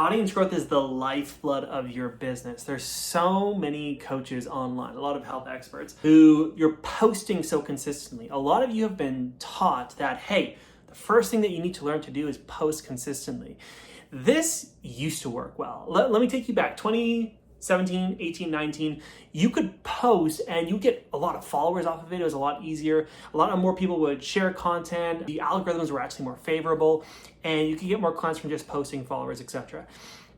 Audience growth is the lifeblood of your business. There's so many coaches online, a lot of health experts who you're posting so consistently. A lot of you have been taught that, hey, the first thing that you need to learn to do is post consistently. This used to work well. Let me take you back. 2017, 18, 19, you could post and you get a lot of followers off of it. It was a lot easier. A lot more people would share content. The algorithms were actually more favorable and you could get more clients from just posting followers, etc.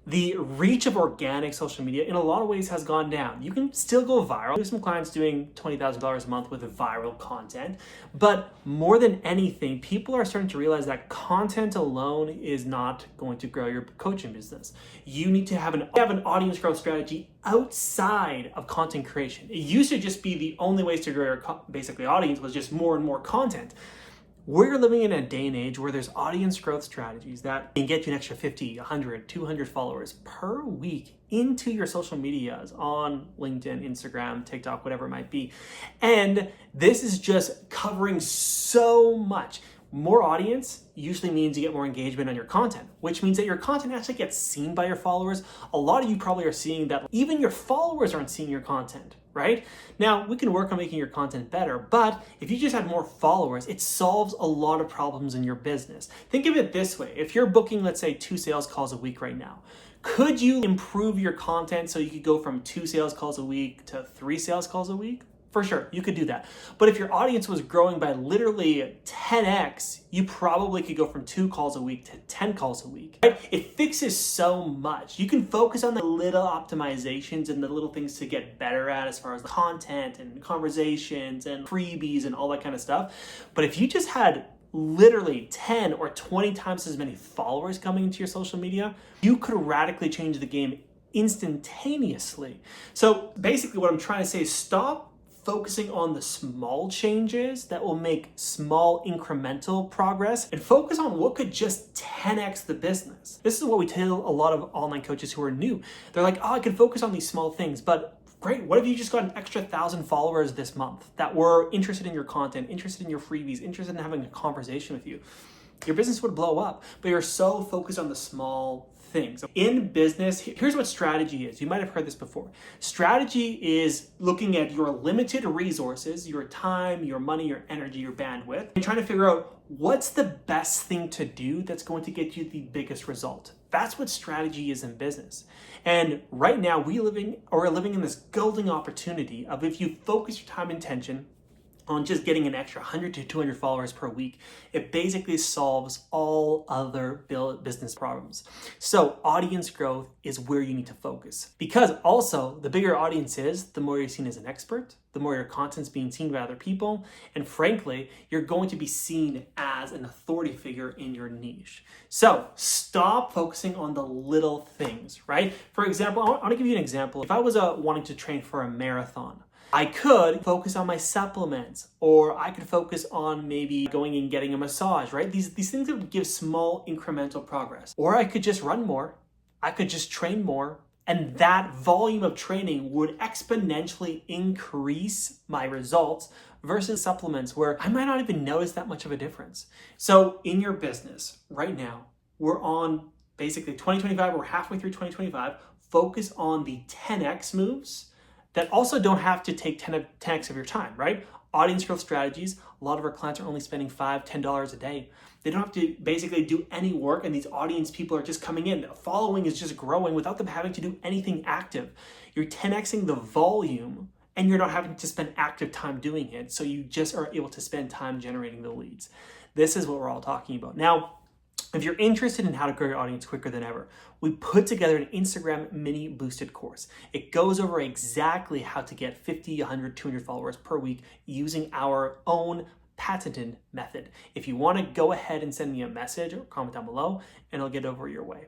The reach of organic social media in a lot of ways has gone down. You can still go viral. There's some clients doing $20,000 a month with viral content, but more than anything, people are starting to realize that content alone is not going to grow your coaching business. You need to have an audience growth strategy outside of content creation. It used to just be the only ways to grow your basically audience was just more and more content. We're living in a day and age where there's audience growth strategies that can get you an extra 50, 100, 200 followers per week into your social medias on LinkedIn, Instagram, TikTok, whatever it might be. And this is just covering so much. More audience usually means you get more engagement on your content, which means that your content actually gets seen by your followers. A lot of you probably are seeing that even your followers aren't seeing your content, right? Now, we can work on making your content better, but if you just had more followers, it solves a lot of problems in your business. Think of it this way. If you're booking, let's say, 2 sales calls a week right now, could you improve your content so you could go from 2 sales calls a week to 3 sales calls a week? For sure, you could do that. But if your audience was growing by literally 10x, you probably could go from 2 calls a week to 10 calls a week. Right? It fixes so much. You can focus on the little optimizations and the little things to get better at as far as the content and conversations and freebies and all that kind of stuff. But if you just had literally 10 or 20 times as many followers coming into your social media, you could radically change the game instantaneously. So basically what I'm trying to say is stop focusing on the small changes that will make small incremental progress and focus on what could just 10x the business. This is what we tell a lot of online coaches who are new. They're like, oh, I can focus on these small things, but great, what if you just got an extra 1,000 followers this month that were interested in your content, interested in your freebies, interested in having a conversation with you? Your business would blow up, but you're so focused on the small things. In business, here's what strategy is. You might have heard this before. Strategy is looking at your limited resources, your time, your money, your energy, your bandwidth, and trying to figure out what's the best thing to do that's going to get you the biggest result. That's what strategy is in business. And right now we're living in this golden opportunity of if you focus your time and attention on just getting an extra 100 to 200 followers per week, it basically solves all other business problems. So audience growth is where you need to focus. Because also, the bigger your audience is, the more you're seen as an expert, the more your content's being seen by other people, and frankly, you're going to be seen as an authority figure in your niche. So stop focusing on the little things, right? For example, I want to give you an example. If I was wanting to train for a marathon, I could focus on my supplements, or I could focus on maybe going and getting a massage, right? These things that would give small incremental progress. Or I could just run more, I could just train more, and that volume of training would exponentially increase my results versus supplements where I might not even notice that much of a difference. So in your business right now, we're on basically 2025, we're halfway through 2025, focus on the 10x moves that also don't have to take 10x of your time, right? Audience growth strategies, a lot of our clients are only spending $5, $10 a day. They don't have to basically do any work, and these audience people are just coming in. The following is just growing without them having to do anything active. You're 10xing the volume, and you're not having to spend active time doing it, so you just are able to spend time generating the leads. This is what we're all talking about. Now, if you're interested in how to grow your audience quicker than ever, we put together an Instagram mini boosted course. It goes over exactly how to get 50, 100, 200 followers per week using our own patented method. If you want to go ahead and send me a message or comment down below, and I'll get over your way.